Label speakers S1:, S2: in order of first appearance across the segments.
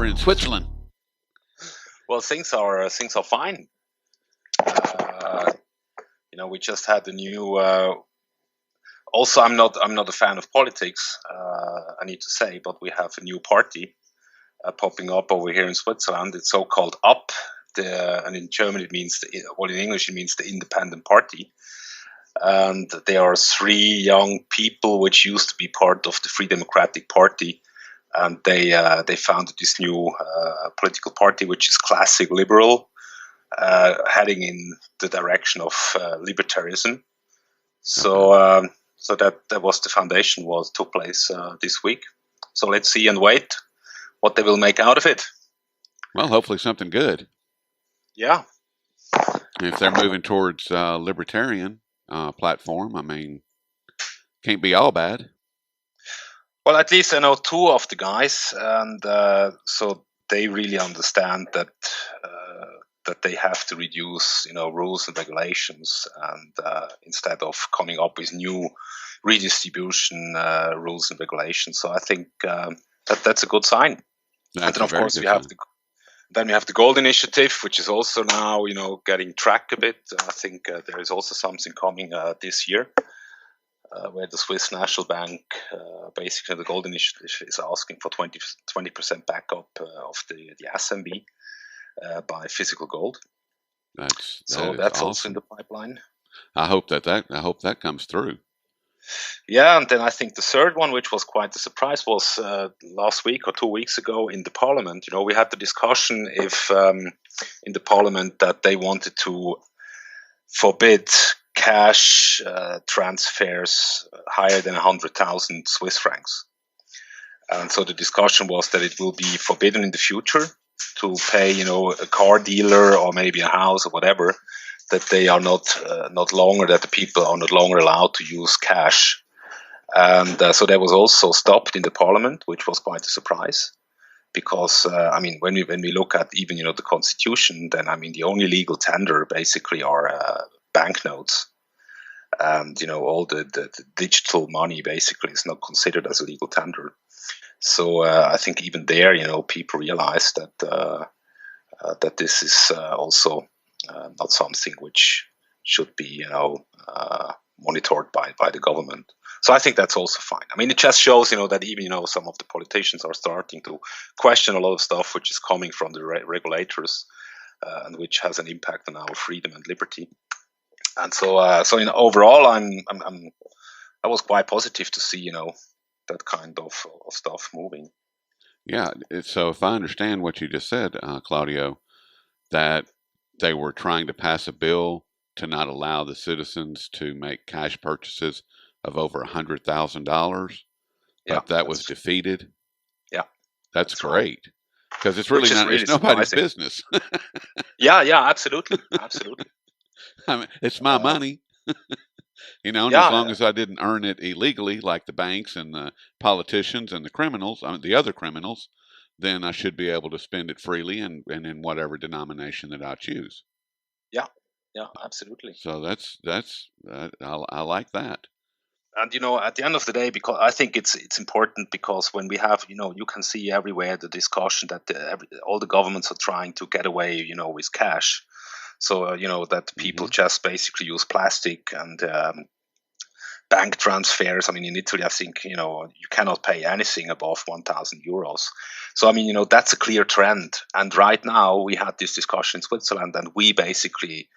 S1: over in Switzerland?
S2: Well, things are fine. We just had a new. Also, I'm not a fan of politics. I need to say, but we have a new party popping up over here in Switzerland. It's so-called UP, and in German it means in English it means the Independent Party. And there are three young people which used to be part of the Free Democratic Party, and they founded this new political party, which is classic liberal, heading in the direction of libertarianism. So that was the foundation. Took place this week. So let's see and wait what they will make out of it.
S1: Well, hopefully something good.
S2: Yeah.
S1: If they're moving towards libertarian platform, I mean, can't be all bad.
S2: Well, at least I know two of the guys, and so they really understand that they have to reduce, rules and regulations, and instead of coming up with new redistribution rules and regulations. So I think that's a good sign. And then, of course, we have the Gold Initiative, which is also now, getting tracked a bit. I think there is also something coming this year, where the Swiss National Bank, basically the Gold Initiative, is asking for 20% backup of the SMB by physical gold.
S1: That's
S2: awesome. Also in the pipeline.
S1: I hope that comes through.
S2: Yeah, and then I think the third one, which was quite a surprise, was last week or 2 weeks ago in the Parliament. We had the discussion if in the Parliament that they wanted to forbid cash transfers higher than 100,000 Swiss francs. And so the discussion was that it will be forbidden in the future to pay, a car dealer or maybe a house or whatever, that they are that the people are not longer allowed to use cash. And so that was also stopped in the Parliament, which was quite a surprise. Because, when we look at even, the Constitution, then, the only legal tender basically are banknotes. And, all the digital money basically is not considered as a legal tender. So I think even there, people realize that this is also not something which should be, monitored by the government. So I think that's also fine. It just shows, that even, some of the politicians are starting to question a lot of stuff which is coming from the regulators, and which has an impact on our freedom and liberty. And so overall, I was quite positive to see, that kind of stuff moving.
S1: Yeah. So if I understand what you just said, Claudio, that they were trying to pass a bill to not allow the citizens to make cash purchases of over $100,000, but that was defeated.
S2: Yeah,
S1: that's great, because it's really it's nobody's business.
S2: yeah, absolutely.
S1: It's my money. And as long as I didn't earn it illegally, like the banks and the politicians and the criminals, the other criminals, then I should be able to spend it freely and in whatever denomination that I choose.
S2: Yeah, absolutely.
S1: So that's I like that.
S2: And at the end of the day, because I think it's important, because when we have, you can see everywhere the discussion that all the governments are trying to get away, with cash. So that people just basically use plastic and bank transfers. In Italy, I think you cannot pay anything above 1,000 euros. So that's a clear trend. And right now we had this discussion in Switzerland, and we basically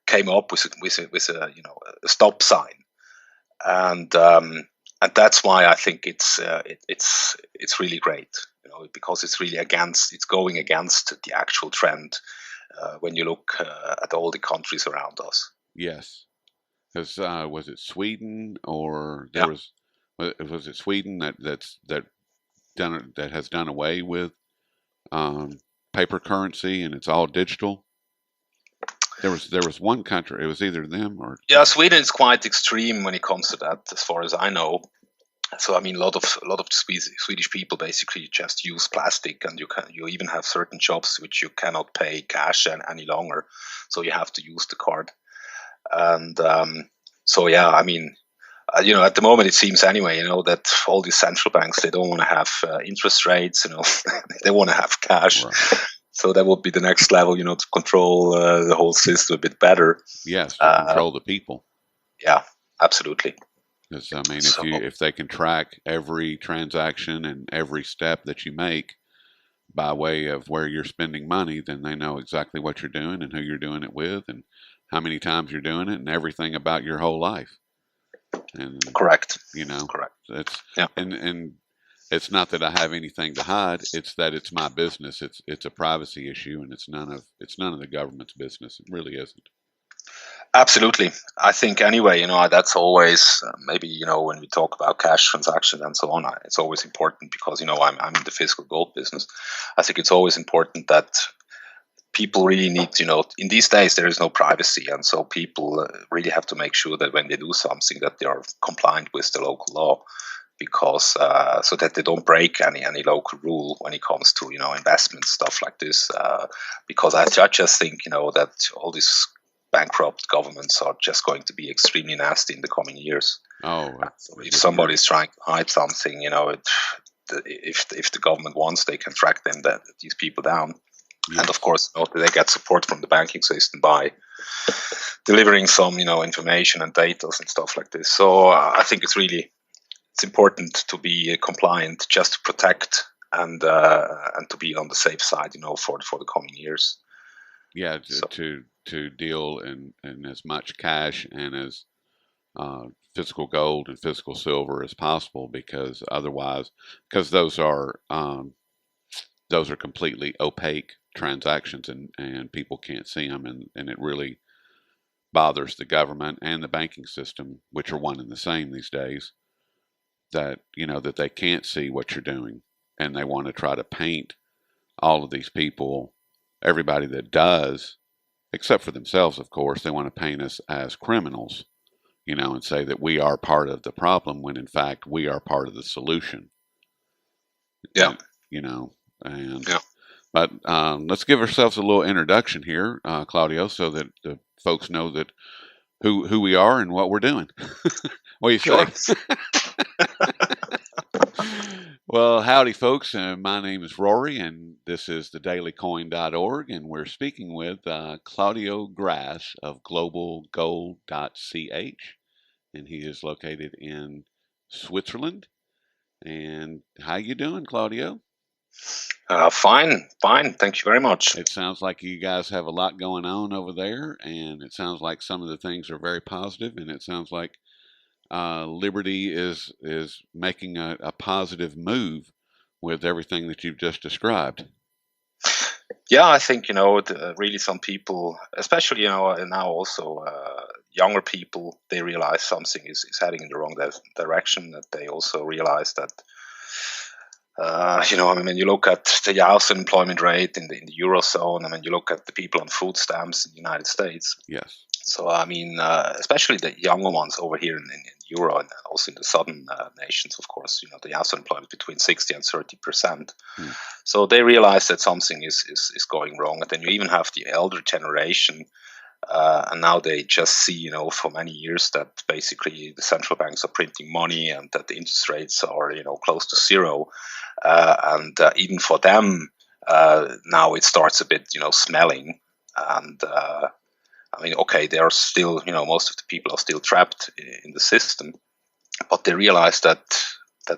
S2: came up with a stop sign. And that's why I think it's really great, because it's really going against the actual trend when you look at all the countries around us.
S1: Yes, because was it Sweden or was it Sweden that has done away with paper currency and it's all digital? There was one country. It was either them or
S2: Sweden is quite extreme when it comes to that, as far as I know. So a lot of Swedish people basically just use plastic, and you even have certain jobs which you cannot pay cash any longer, so you have to use the card. And at the moment it seems anyway, that all these central banks, they don't want to have interest rates, they want to have cash.
S1: Right.
S2: So that would be the next level, to control the whole system a bit better.
S1: Yes, to control the people.
S2: Yeah, absolutely.
S1: Because I mean,
S2: So
S1: if they can track every transaction and every step that you make by way of where you're spending money, then they know exactly what you're doing and who you're doing it with and how many times you're doing it and everything about your whole life. And
S2: correct.
S1: correct. It's
S2: Yeah,
S1: and it's not that I have anything to hide. It's that it's my business. It's a privacy issue, and it's none of the government's business. It really isn't.
S2: absolutely. I think anyway, that's always maybe when we talk about cash transactions and so on, it's always important because I'm in the physical gold business. I think it's always important that people really need, in these days there is no privacy, and so people really have to make sure that when they do something that they are compliant with the local law, because so that they don't break any local rule when it comes to investment stuff like this. Because I just think that all these bankrupt governments are just going to be extremely nasty in the coming years.
S1: Oh,
S2: So if somebody is trying to hide something, if the government wants, they can track these people down.
S1: yes.
S2: And of course, they get support from the banking system by delivering some, information and data and stuff like this. So I think it's important to be compliant, just to protect and to be on the safe side, for the coming years.
S1: Yeah,
S2: So
S1: to deal in as much cash and as physical gold and physical silver as possible, because otherwise, because those are completely opaque transactions, and people can't see them, and it really bothers the government and the banking system, which are one and the same these days, that that they can't see what you're doing, and they want to try to paint all of these people, everybody that does, except for themselves, of course, they want to paint us as criminals, and say that we are part of the problem when in fact we are part of the solution.
S2: yeah,
S1: And, you know, and
S2: yeah.
S1: but let's give ourselves a little introduction here, Claudio, so that the folks know that who we are and what we're doing. What do you
S2: Sure.
S1: say? Well, howdy, folks. My name is Rory, and this is the dailycoin.org, and we're speaking with Claudio Grass of globalgold.ch, and he is located in Switzerland. And how you doing, Claudio?
S2: Fine, fine. Thank you very much.
S1: It sounds like you guys have a lot going on over there, and it sounds like some of the things are very positive, and it sounds like Liberty is making a positive move with everything that you've just described.
S2: Yeah, I think really some people, especially and now also younger people, they realize something is heading in the wrong direction. That they also realize that I mean, when you look at the youth unemployment rate in the eurozone, I mean, you look at the people on food stamps in the United States.
S1: Yes.
S2: So I mean, especially the younger ones over here in Euro and also in the southern nations, of course, the youth unemployment between 60 and 30%.
S1: Hmm.
S2: So they realize that something is going wrong. And then you even have the elder generation, and now they just see, for many years that basically the central banks are printing money and that the interest rates are, close to zero. And even for them, now it starts a bit, smelling. And I mean, okay, they are still, most of the people are still trapped in the system, but they realize that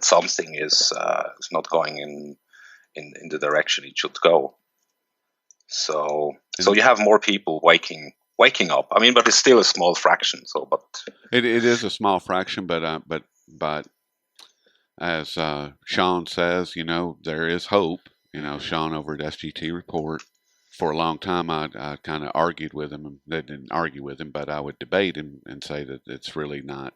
S2: something is not going in the direction it should go. So you have more people waking up. I mean, but it's still a small fraction. So, but
S1: it is a small fraction, but as Sean says, there is hope. Sean over at SGT Report. For a long time, I kind of argued with him. They didn't argue with him, but I would debate him and say that it's really not.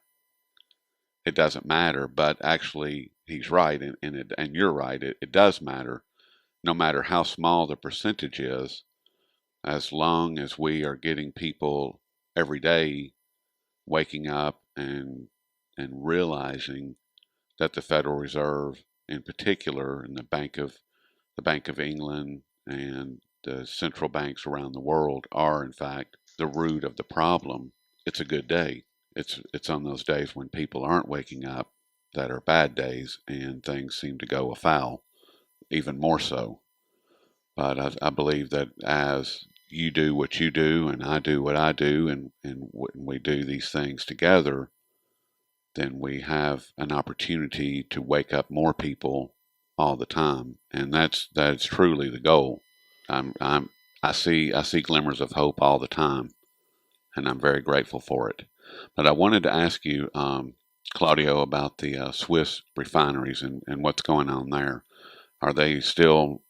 S1: It doesn't matter. But actually, he's right, and you're right. It does matter, no matter how small the percentage is, as long as we are getting people every day waking up and realizing that the Federal Reserve, in particular, and the Bank of England and the central banks around the world are, in fact, the root of the problem. It's a good day. it's on those days when people aren't waking up that are bad days, and things seem to go afoul, even more so. But I believe that as you do what you do, and I do what I do, and when we do these things together, then we have an opportunity to wake up more people all the time, and that's truly the goal. I'm I see glimmers of hope all the time, and I'm very grateful for it. But I wanted to ask you, Claudio, about the Swiss refineries and what's going on there. Are they still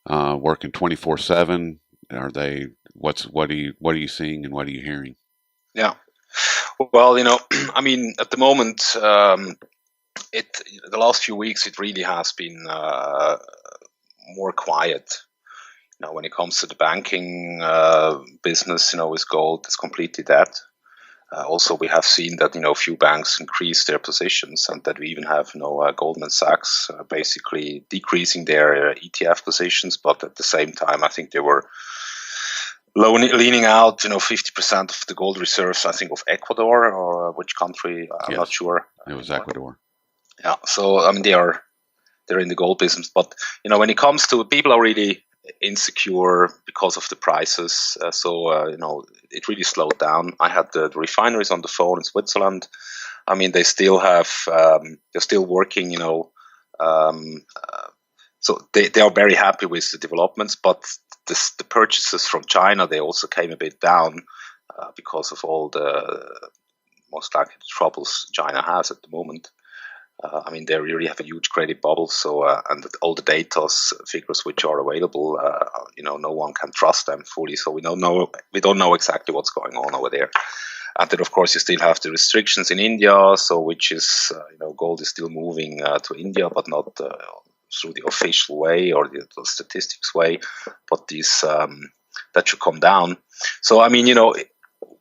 S1: working 24/7? Are they? What are you seeing and what are you hearing?
S2: Yeah. Well, I mean, at the moment, it the last few weeks it really has been more quiet. When it comes to the banking business, with gold, it's completely dead. Also, we have seen that a few banks increase their positions, and that we even have Goldman Sachs basically decreasing their ETF positions. But at the same time, I think they were leaning out 50% of the gold reserves. I think of Ecuador or which country, I'm
S1: Yes,
S2: not sure.
S1: it was Ecuador.
S2: Yeah, so I mean they're in the gold business, but when it comes to people are really insecure because of the prices. It really slowed down. I had the refineries on the phone in Switzerland. I mean, they still have, they're still working, so they are very happy with the developments, but the purchases from China, they also came a bit down because of all the most likely the troubles China has at the moment. I mean, they really have a huge credit bubble. So, and all the data figures which are available, no one can trust them fully. So we don't know exactly what's going on over there. And then, of course, you still have the restrictions in India. So, which is, gold is still moving to India, but not through the official way or the statistics way. But this that should come down. So, I mean,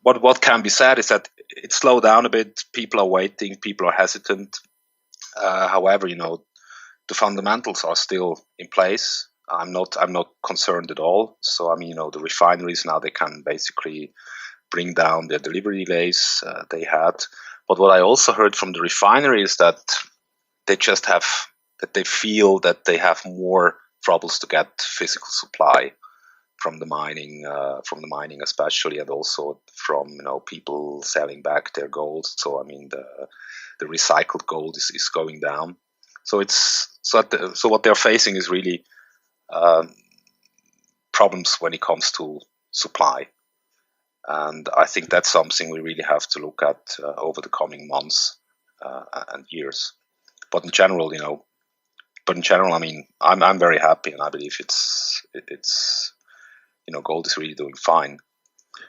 S2: what can be said is that it slowed down a bit. People are waiting. People are hesitant. However, the fundamentals are still in place. I'm not concerned at all. So I mean, the refineries now they can basically bring down the delivery delays they had. But what I also heard from the refinery is that they just have that they feel that they have more troubles to get physical supply from the mining especially, and also from people selling back their gold. So I mean the recycled gold is going down. So so what they're facing is really problems when it comes to supply, and I think that's something we really have to look at over the coming months and years. But in general, I mean, I'm very happy, and I believe it's gold is really doing fine.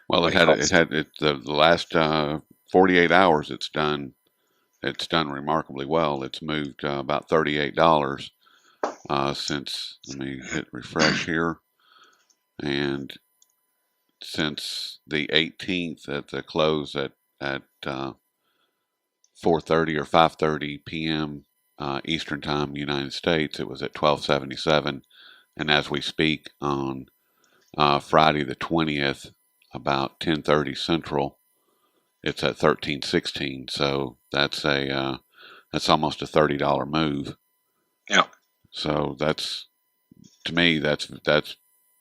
S1: Well, the last 48 hours. It's done remarkably well. It's moved about $38 since. Let me hit refresh here, and since the 18th at the close at 4:30 or 5:30 p.m. Eastern Time, United States, it was at 1277, and as we speak on Friday the 20th, about 10:30 Central, it's at 1316. So that's almost a $30 move.
S2: Yeah.
S1: So to me that's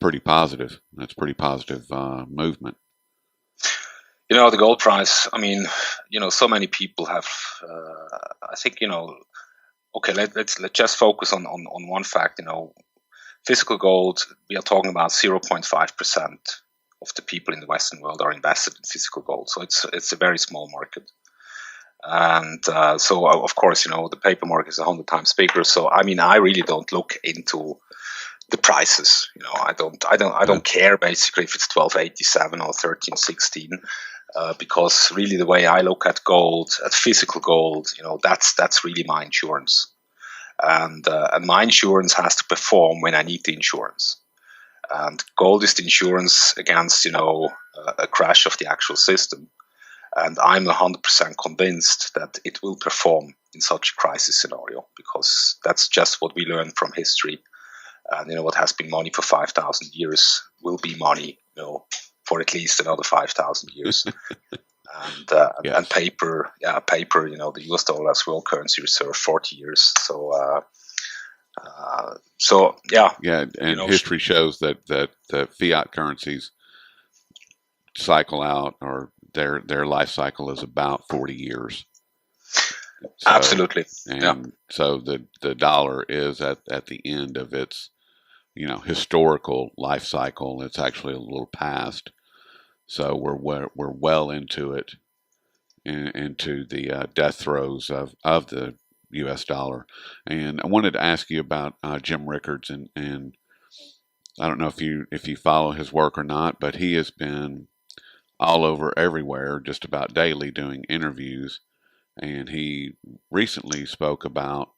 S1: pretty positive. That's pretty positive movement.
S2: The gold price. I mean, so many people have. I think Okay, let's just focus on one fact. Physical gold. We are talking about 0.5% of the people in the Western world are invested in physical gold. So it's a very small market. And so, of course, the paper market is 100 times bigger. So, I mean, I really don't look into the prices. I don't care basically if it's 1287 or 1316, because really the way I look at gold, at physical gold, that's really my insurance, and my insurance has to perform when I need the insurance. And gold is the insurance against a crash of the actual system. And I'm 100% convinced that it will perform in such a crisis scenario, because that's just what we learned from history. And what has been money for 5,000 years will be money, for at least another 5,000 years. and
S1: Yes.
S2: paper. Yeah, paper. The US dollar as world currency reserve 40 years. So yeah,
S1: Yeah, and history shows that the fiat currencies cycle out, or their life cycle is about 40 years. So,
S2: absolutely. Yeah,
S1: and so the dollar is at the end of its, historical life cycle. It's actually a little past. So we're well into it, into the death throes of the U.S. dollar. And I wanted to ask you about Jim Rickards, and I don't know if you follow his work or not, but he has been all over everywhere, just about daily, doing interviews. And he recently spoke about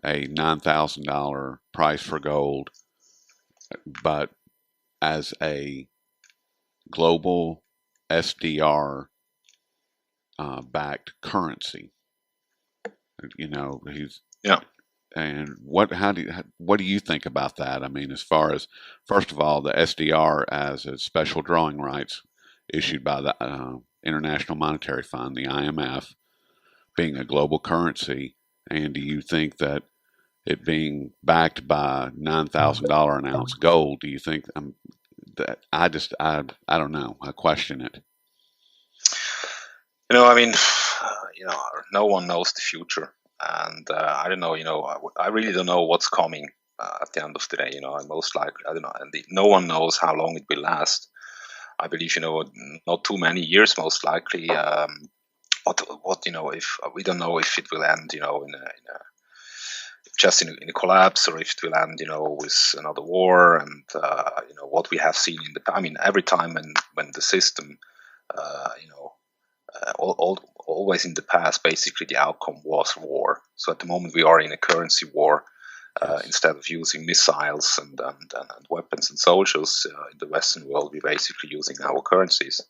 S1: a $9,000 price for gold, but as a global SDR backed currency. He's
S2: yeah.
S1: and what do you think about that? I mean, as far as, first of all, the SDR as a special drawing rights issued by the International Monetary Fund, the IMF, being a global currency, and do you think that it being backed by $9,000 an ounce gold, do you think that I don't know. I question it.
S2: I mean, no one knows the future, and I don't know. I really don't know what's coming at the end of the day. And most likely, I don't know, and no one knows how long it will last. I believe, not too many years, most likely. What if we don't know if it will end, just in a collapse, or if it will end, with another war, and what we have seen in the. I mean, every time when the system, you know, always in the past, basically the outcome was war. So at the moment we are in a currency war.
S1: Yes.
S2: Instead of using missiles and weapons and soldiers in the Western world, we're basically using our currencies.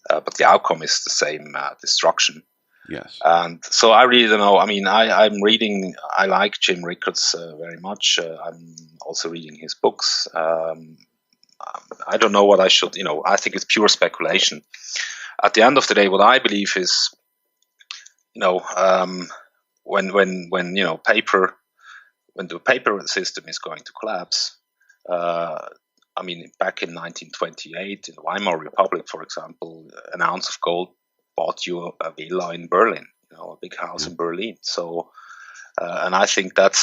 S2: But the outcome is the same, destruction.
S1: Yes.
S2: And so I really don't know. I mean, I'm reading, I like Jim Rickards very much. I'm also reading his books. I don't know what I should, I think it's pure speculation. At the end of the day, what I believe is, when paper, when the paper system is going to collapse, I mean, back in 1928, in the Weimar Republic, for example, an ounce of gold bought you a villa in Berlin, a big house
S1: Yeah.
S2: in Berlin. So, and I think that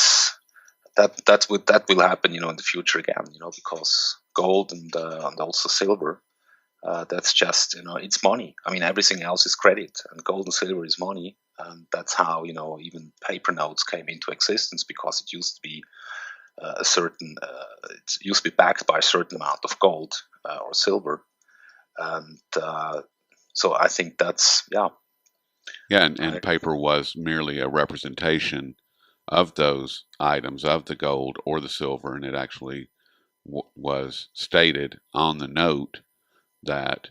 S2: will happen, in the future again, because gold and also silver, that's just, it's money. I mean, everything else is credit, and gold and silver is money. And that's how, even paper notes came into existence, because it used to be it used to be backed by a certain amount of gold or silver. And so I think that's, yeah.
S1: Yeah, and paper was merely a representation of those items, of the gold or the silver, and it actually was stated on the note that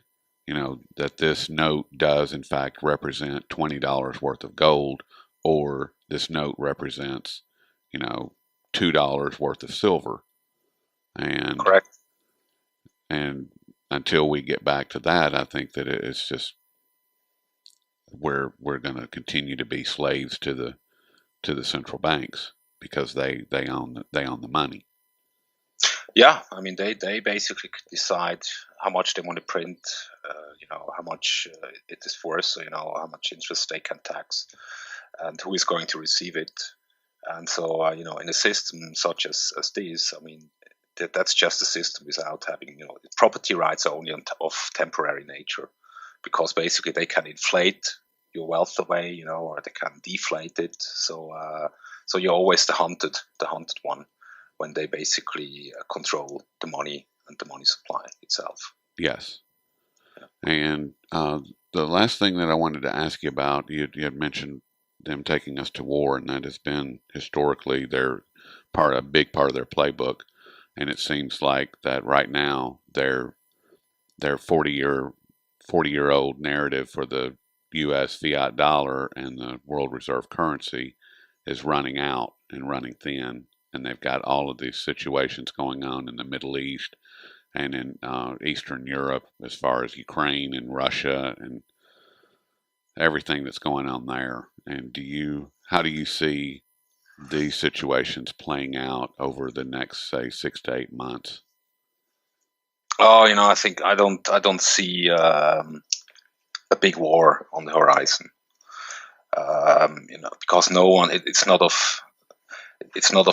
S1: that this note does in fact represent $20 worth of gold, or this note represents $2 worth of silver, and
S2: Correct.
S1: and until we get back to that, I think that it's just we're going to continue to be slaves to the central banks, because they own the money.
S2: Yeah, I mean, they basically decide how much they want to print, how much it is worth, so, how much interest they can tax, and who is going to receive it. And so, in a system such as this, I mean, that's just a system without having, property rights are only of temporary nature, because basically they can inflate your wealth away, or they can deflate it. So you're always the hunted one, when they basically control the money and the money supply itself.
S1: Yes. And the last thing that I wanted to ask you about, you had mentioned them taking us to war, and that has been historically a big part of their playbook. And it seems like that right now their 40-year-old narrative for the U.S. fiat dollar and the world reserve currency is running out and running thin, and they've got all of these situations going on in the Middle East, and in Eastern Europe, as far as Ukraine and Russia, and, and all of these situations going on in the Middle East, and in Eastern Europe, as far as Ukraine and Russia, and, and all of these situations going on in the Middle East, and in Eastern Europe, as far as Ukraine and Russia, and, and all of these situations going on in the Middle East, and in Eastern Europe, as far as Ukraine and Russia, and, everything that's going on there. And how do you see these situations playing out over the next, say, 6 to 8 months?
S2: Oh, I don't see a big war on the horizon. Because no one, it's not of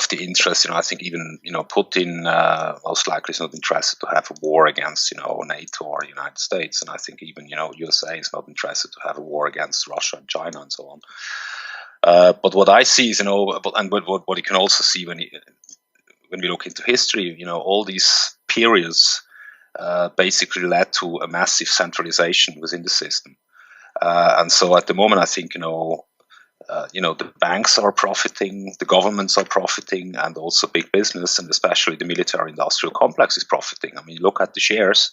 S2: the interest. I think even Putin most likely is not interested to have a war against NATO or the United States, and I think even USA is not interested to have a war against Russia and China and so on. But what I see is and what you can also see when we look into history, all these periods basically led to a massive centralization within the system. And so at the moment, I think the banks are profiting, the governments are profiting, and also big business, and especially the military-industrial complex is profiting. I mean, look at the shares;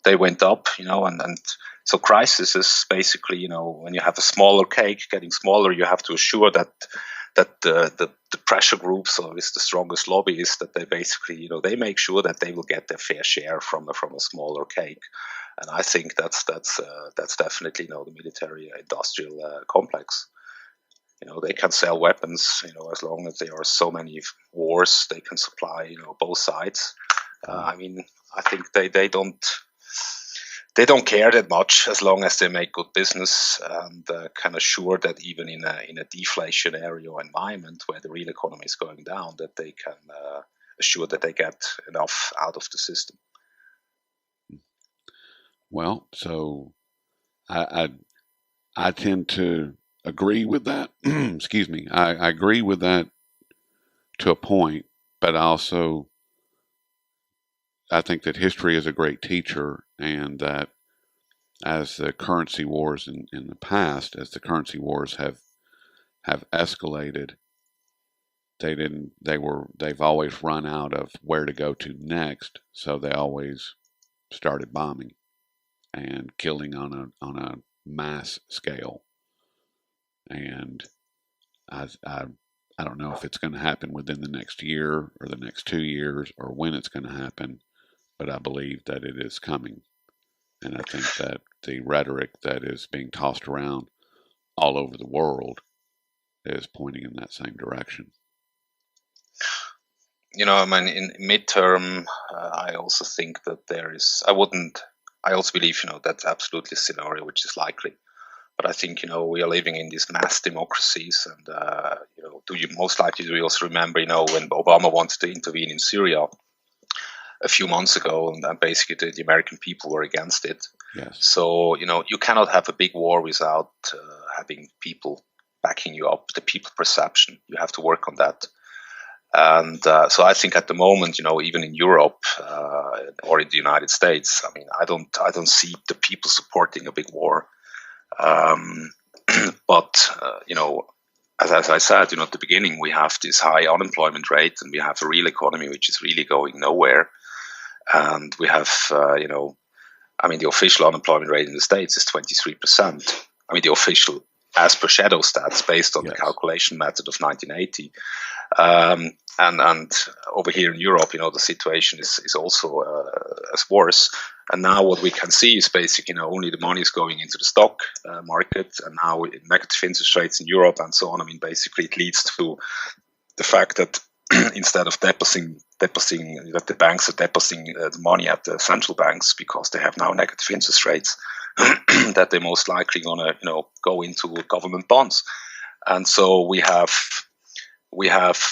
S2: they went up, and so crisis is basically, when you have a smaller cake getting smaller, you have to assure that the pressure groups or is the strongest lobbyists that they basically, they make sure that they will get their fair share from a smaller cake. And I think that's definitely the military-industrial complex. They can sell weapons, as long as there are so many wars, they can supply, both sides. I mean, I think they don't care that much as long as they make good business and can assure that even in a deflationary environment where the real economy is going down, that they can assure that they get enough out of the system.
S1: Well, so I tend to agree with that. Excuse me. I agree with that to a point, but I think that history is a great teacher, and that as the currency wars in the past, as the currency wars have escalated, they've always run out of where to go to next, so they always started bombing and killing on a mass scale. And I don't know if it's going to happen within the next year or the next 2 years or when it's going to happen, but I believe that it is coming. And I think that the rhetoric that is being tossed around all over the world is pointing in that same direction.
S2: I mean, in midterm, I also think that I also believe, that's absolutely a scenario which is likely. But I think, we are living in these mass democracies, and, do you also remember, when Obama wanted to intervene in Syria a few months ago, and basically the American people were against it.
S1: Yes.
S2: So, you cannot have a big war without having people backing you up, the people perception. You have to work on that. And so I think at the moment, even in Europe or in the United States, I mean, I don't see the people supporting a big war. But as I said, at the beginning, we have this high unemployment rate, and we have a real economy which is really going nowhere. And we have, I mean, the official unemployment rate in the States is 23%. I mean, the official, as per shadow stats, based on the calculation method of 1980. And over here in Europe, the situation is also as worse. And now what we can see is basically, only the money is going into the stock market, and now negative interest rates in Europe and so on. I mean, basically it leads to the fact that instead of depositing that the banks are depositing the money at the central banks because they have now negative interest rates, that they're most likely going to go into government bonds. And so we have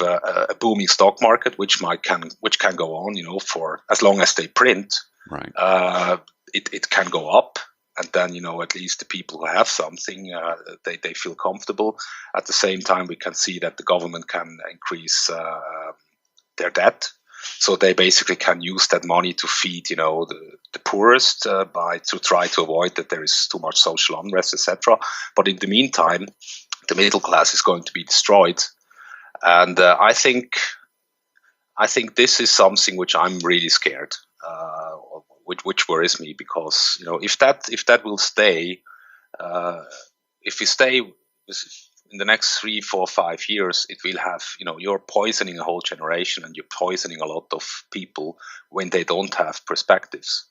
S2: a booming stock market which can go on, for as long as they print.
S1: Right.
S2: It can go up, and then at least the people who have something, they feel comfortable. At the same time, we can see that the government can increase their debt, so they basically can use that money to feed the poorest to try to avoid that there is too much social unrest, etc. But in the meantime, the middle class is going to be destroyed. And I think this is something which I'm really scared, which worries me, because if that will stay, if we stay in the next 3, 4, 5 years, it will have you're poisoning a whole generation, and you're poisoning a lot of people when they don't have perspectives.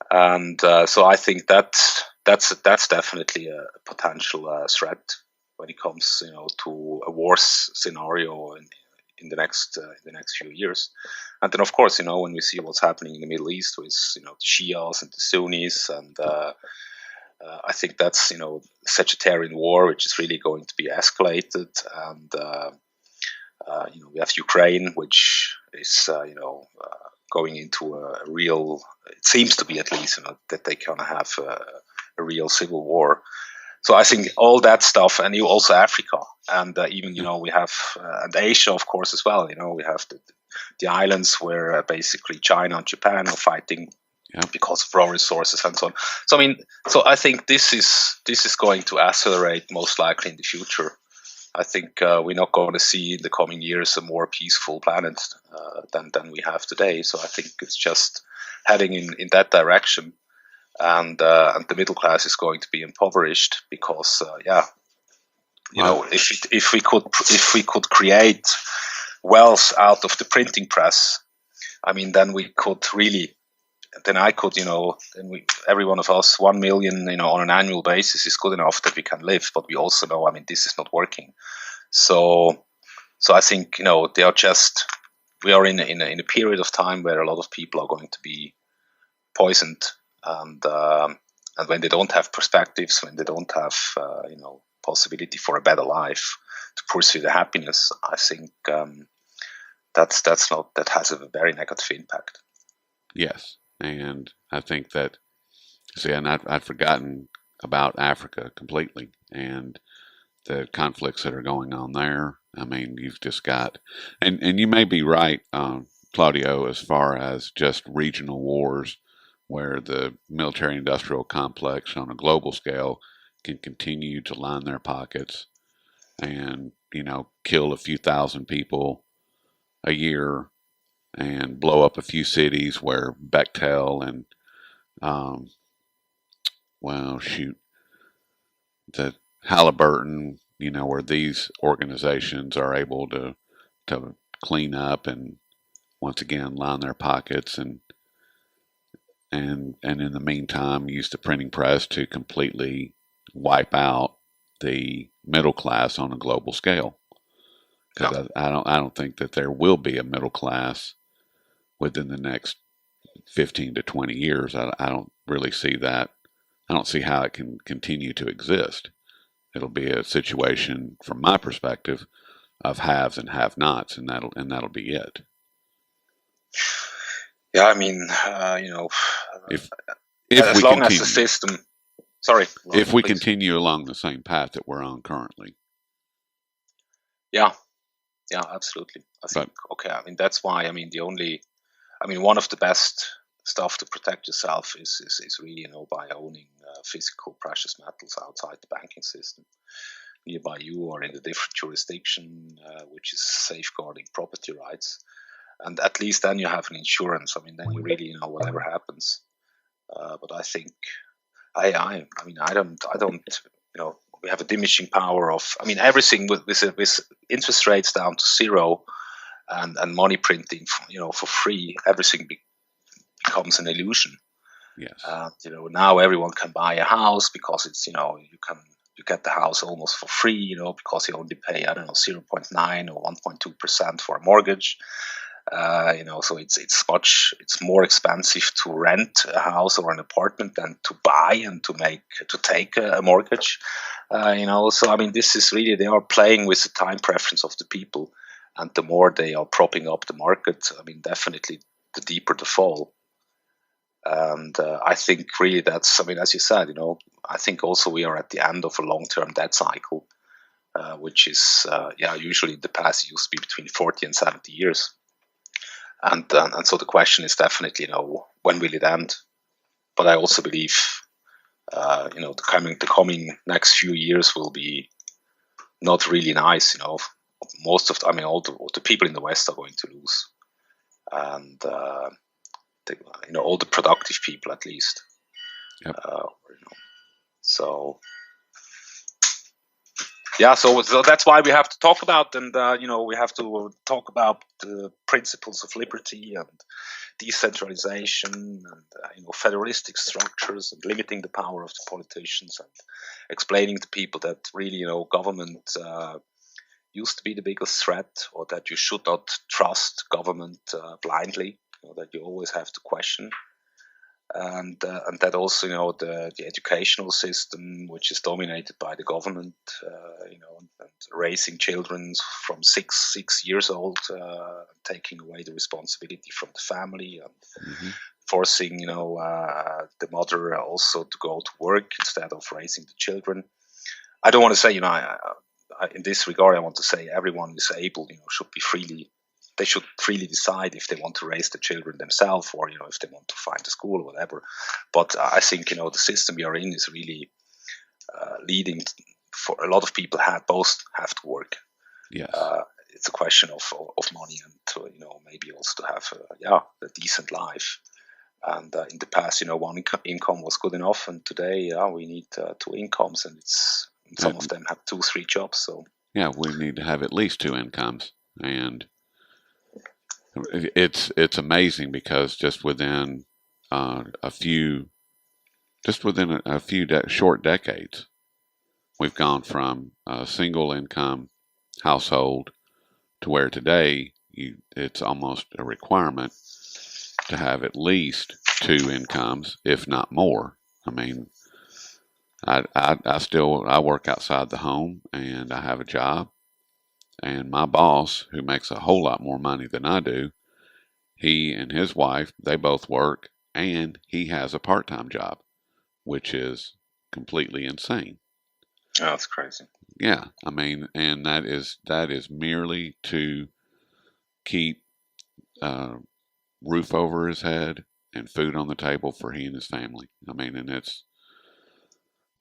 S2: And so I think that that's definitely a potential threat when it comes, to a worse scenario in the next few years. And then, of course, when we see what's happening in the Middle East with the Shias and the Sunnis, and I think that's Sectarian war, which is really going to be escalated, and we have Ukraine, which is going into a real. It seems to be, at least, that they kind of have a real civil war. So I think all that stuff, and you also Africa, and even we have and Asia, of course, as well. We have the islands where basically China and Japan are fighting because of raw resources and so on. So I think this is going to accelerate most likely in the future. I think we're not going to see in the coming years a more peaceful planet than we have today. So I think it's just heading in that direction. And the middle class is going to be impoverished because, if we could create wealth out of the printing press, then we could really, then I could, every one of us, 1 million, on an annual basis is good enough that we can live. But we also know, this is not working. So I think, they are just, we are in a period of time where a lot of people are going to be poisoned. And when they don't have perspectives, when they don't have possibility for a better life to pursue the happiness, I think that has a very negative impact.
S1: Yes, and I think that and I'd forgotten about Africa completely and the conflicts that are going on there. You've just got, and you may be right, Claudio, as far as just regional wars where the military-industrial complex on a global scale can continue to line their pockets and, kill a few thousand people a year and blow up a few cities where Bechtel and, the Halliburton, where these organizations are able to clean up and once again line their pockets and in the meantime use the printing press to completely wipe out the middle class on a global scale. Because I don't think that there will be a middle class within the next 15 to 20 years. I don't really see that. I don't see how it can continue to exist. It'll be a situation, from my perspective, of haves and have-nots, and that'll be it.
S2: Yeah,
S1: if
S2: as
S1: we
S2: long
S1: continue,
S2: as the system. Sorry.
S1: If we continue along the same path that we're on currently.
S2: Yeah, absolutely. I think, that's why, one of the best stuff to protect yourself is really, by owning physical precious metals outside the banking system, nearby you or in a different jurisdiction, which is safeguarding property rights. And at least then you have an insurance. Then you really, whatever happens. But I think, I don't, we have a diminishing power of, everything with interest rates down to zero and money printing, for free, everything becomes an illusion.
S1: Yes.
S2: Now everyone can buy a house because it's, you get the house almost for free, because you only pay, 0.9 or 1.2% for a mortgage. So it's more expensive to rent a house or an apartment than to buy and to take a mortgage. So this is really, they are playing with the time preference of the people, and the more they are propping up the market, definitely the deeper the fall. And I think really that's, as you said, I think also we are at the end of a long-term debt cycle, which is usually in the past it used to be between 40 and 70 years. And so the question is definitely, when will it end? But I also believe, the coming next few years will be not really nice. Most of, all the people in the West are going to lose, and all the productive people at least.
S1: Yep.
S2: So so that's why we have to talk about, and we have to talk about the principles of liberty and decentralization and federalistic structures and limiting the power of the politicians and explaining to people that really government used to be the biggest threat, or that you should not trust government blindly, that you always have to question. And that also, the educational system, which is dominated by the government, and raising children from six years old, taking away the responsibility from the family, and forcing, the mother also to go to work instead of raising the children. I don't want to say, in this regard, I want to say everyone is able, they should freely decide if they want to raise the children themselves, or if they want to find a school or whatever. But I think the system we are in is really leading for a lot of people both have to work.
S1: Yes.
S2: It's a question of money, and to maybe also to have a decent life. And in the past, one income was good enough, and today we need two incomes, and some of them have 2-3 jobs. So
S1: yeah, we need to have at least 2 incomes, and it's amazing because just within a few short decades, we've gone from a single income household to where today it's almost a requirement to have at least 2 incomes, if not more. I mean, I work outside the home, and I have a job, and my boss, who makes a whole lot more money than I do, he and his wife, they both work, and he has a part-time job, which is completely insane.
S2: Oh, that's crazy.
S1: Yeah, I mean, and that is merely to keep roof over his head and food on the table for he and his family. I mean, and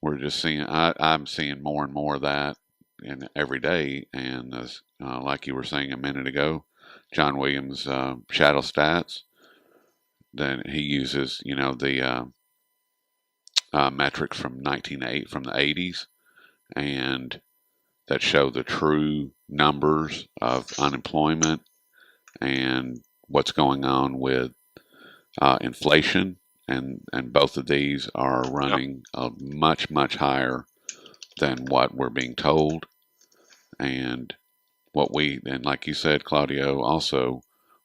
S1: we're just seeing, I'm seeing more and more of that every day. And like you were saying a minute ago, John Williams' shadow stats, then he uses, the metrics from from the 80s, and that show the true numbers of unemployment and what's going on with inflation, and both of these are running much higher than what we're being told, and like you said, Claudio, also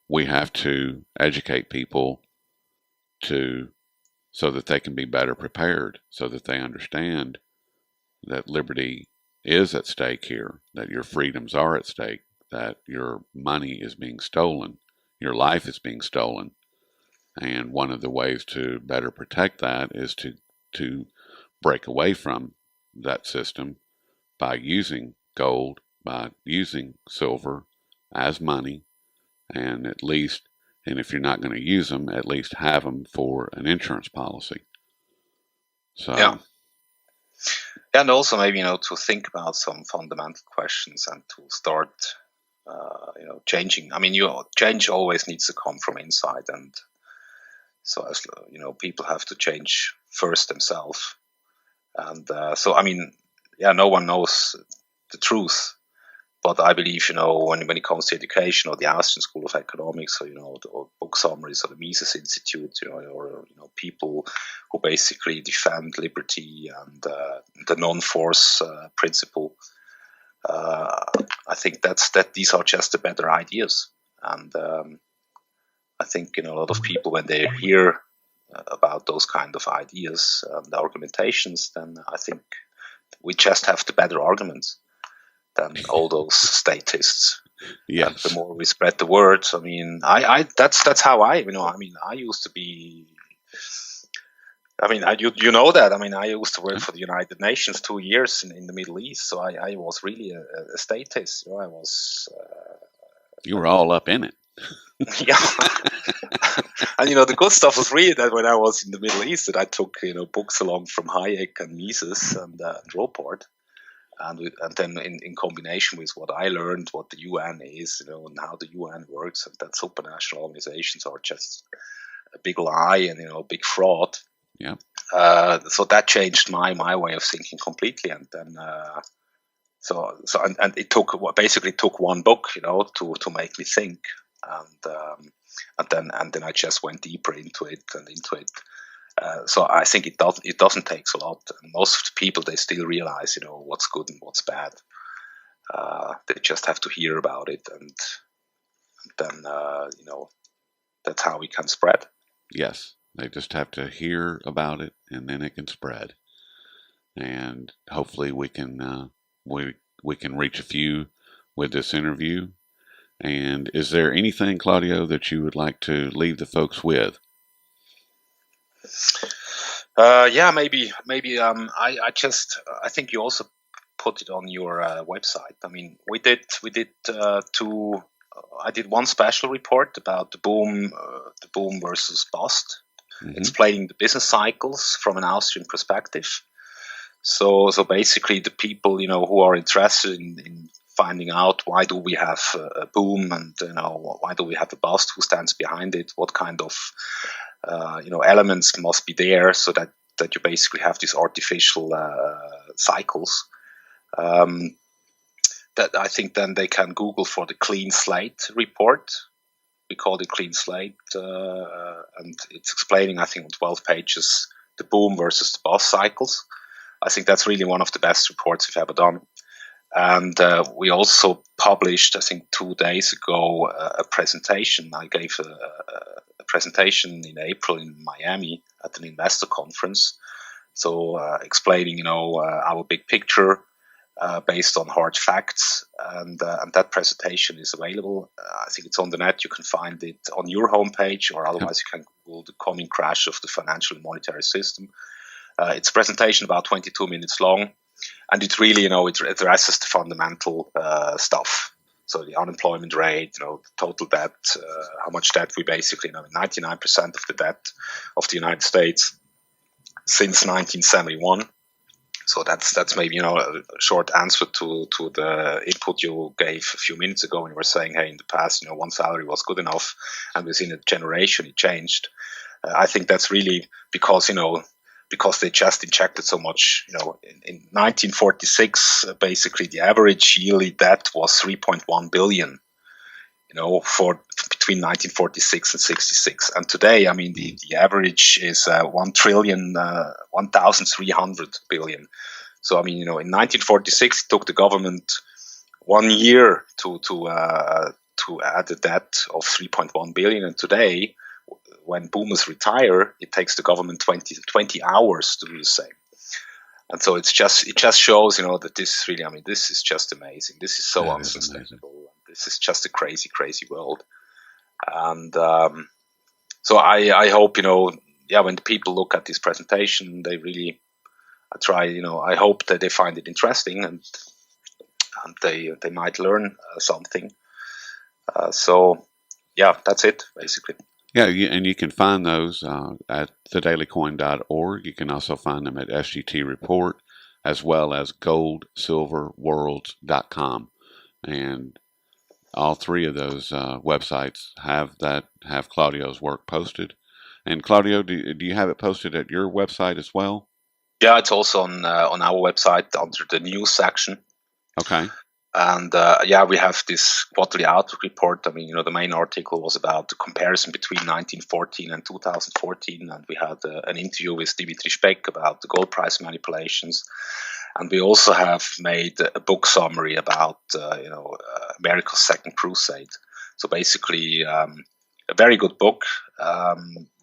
S1: we have to educate people so that they can be better prepared, so that they understand that liberty is at stake here, that your freedoms are at stake, that your money is being stolen, your life is being stolen. And one of the ways to better protect that is to break away from that system by using gold, by using silver as money, and if you're not going to use them, at least have them for an insurance policy. So
S2: yeah, and also maybe to think about some fundamental questions and to start changing. I mean, change always needs to come from inside, and so as people have to change first themselves. And so I mean, no one knows the truth, but I believe when it comes to education, or the Austrian School of Economics, or book summaries, or the Mises Institute, or people who basically defend liberty and the non-force principle. I think that these are just the better ideas, and I think a lot of people, when they hear about those kind of ideas and argumentations, then I think we just have the better arguments than all those statists.
S1: yes,
S2: and the more we spread the word, I mean, that's how I I used to be. I mean, you know that. I mean, I used to work for the United Nations 2 years in the Middle East, so I was really a statist. I was.
S1: You were all up in it.
S2: Yeah, and the good stuff was really that when I was in the Middle East, that I took books along from Hayek and Mises and Ropart, and then in combination with what I learned, what the UN is, and how the UN works, and that supranational organizations are just a big lie and a big fraud.
S1: Yeah.
S2: So that changed my way of thinking completely, and then And it took basically took one book, to make me think, and then I just went deeper into it. So I think it doesn't take a lot. And most of the people, they still realize, what's good and what's bad. They just have to hear about it, and then that's how we can spread.
S1: Yes, they just have to hear about it, and then it can spread. And hopefully, we can we can reach a few with this interview. And is there anything, Claudio, that you would like to leave the folks with?
S2: Yeah, maybe. I think you also put it on your website. I mean, we did two. I did one special report about the boom versus bust, explaining the business cycles from an Austrian perspective. So basically, the people who are interested in finding out why do we have a boom, and why do we have a bust, who stands behind it, what kind of elements must be there, so that you basically have these artificial cycles. That I think then they can Google for the Clean Slate report. We call it Clean Slate, and it's explaining, I think, on 12 pages, the boom versus the bust cycles. I think that's really one of the best reports we've ever done. And we also published, I think 2 days ago, a presentation. I gave a presentation in April in Miami at an investor conference. So explaining, our big picture based on hard facts. And that presentation is available. I think it's on the net. You can find it on your homepage, or otherwise you can Google the coming crash of the financial and monetary system. It's a presentation about 22 minutes long, and it really, it addresses the fundamental stuff. So the unemployment rate, the total debt, how much debt we basically, 99% of the debt of the United States since 1971. So that's maybe, a short answer to the input you gave a few minutes ago when you were saying, hey, in the past, one salary was good enough, and within a generation it changed. I think that's really because they just injected so much. In 1946, basically the average yearly debt was 3.1 billion. For between 1946 and 66, and today, I mean, the average is 1,300 billion. So I mean, in 1946, it took the government 1 year to add a debt of 3.1 billion, and today, when boomers retire, it takes the government 20 hours to do the same. And so it just shows, that this really, this is just amazing. This is so unsustainable. This is just a crazy, crazy world. And so I hope, when the people look at this presentation, they really I hope that they find it interesting, and they might learn something. So yeah, that's it basically.
S1: Yeah, and you can find those at thedailycoin.org. You can also find them at SGT Report, as well as goldsilverworlds.com. And all three of those websites have Claudio's work posted. And Claudio, do you have it posted at your website as well?
S2: Yeah, it's also on our website under the news section.
S1: Okay.
S2: And we have this quarterly outlook report. I mean, the main article was about the comparison between 1914 and 2014, and we had an interview with Dimitri Speck about the gold price manipulations. And we also have made a book summary about America's Second Crusade. So basically, a very good book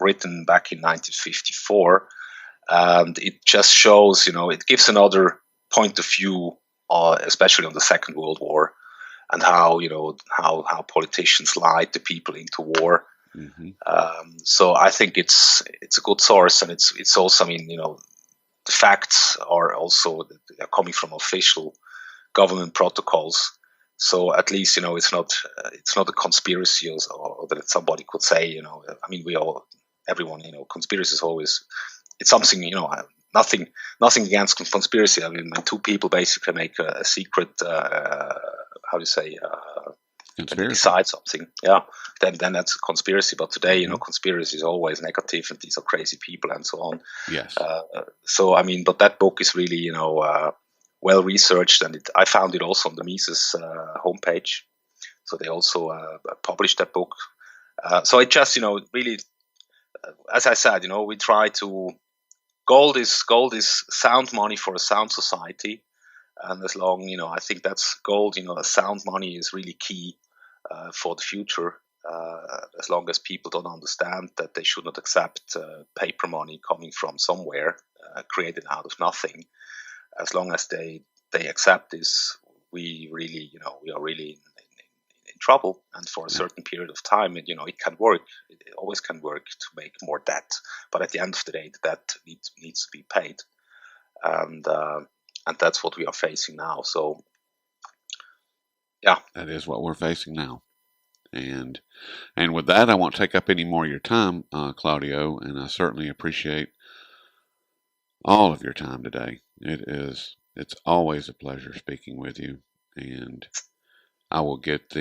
S2: written back in 1954, and it just shows, it gives another point of view. Especially on the Second World War, and how how politicians lied the people into war. Mm-hmm. So I think it's a good source, and it's also, I mean, the facts are also coming from official government protocols. So at least it's not a conspiracy or that somebody could say. I mean, everyone conspiracy is always, it's something Nothing against conspiracy. I mean, when two people basically make a secret, decide something, then that's a conspiracy. But today, conspiracy is always negative, and these are crazy people and so on.
S1: Yes.
S2: So I mean, but that book is really, well researched, and I found it also on the Mises homepage. So they also published that book. So it just, really, as I said, we try to gold is sound money for a sound society, and as long, I think that's gold. Sound money is really key for the future. As long as people don't understand that they should not accept paper money coming from somewhere created out of nothing, as long as they accept this, we really, we are really in trouble. And for a certain period of time, it can work. It always can work to make more debt, but at the end of the day, the debt needs to be paid, and that's what we are facing now. So, yeah,
S1: that is what we're facing now. And with that, I won't take up any more of your time, Claudio, and I certainly appreciate all of your time today. It's always a pleasure speaking with you, and I will get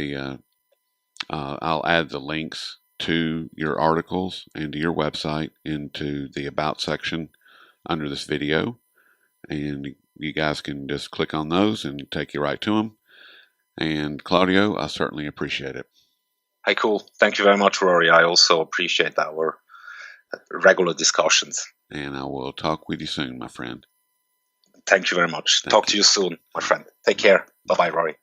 S1: I'll add the links to your articles and to your website into the About section under this video, and you guys can just click on those and take you right to them. And Claudio, I certainly appreciate it.
S2: Hey, cool. Thank you very much, Rory. I also appreciate our regular discussions.
S1: And I will talk with you soon, my friend.
S2: Thank you very much. Talk to you soon, my friend. Take care. Bye-bye, Rory.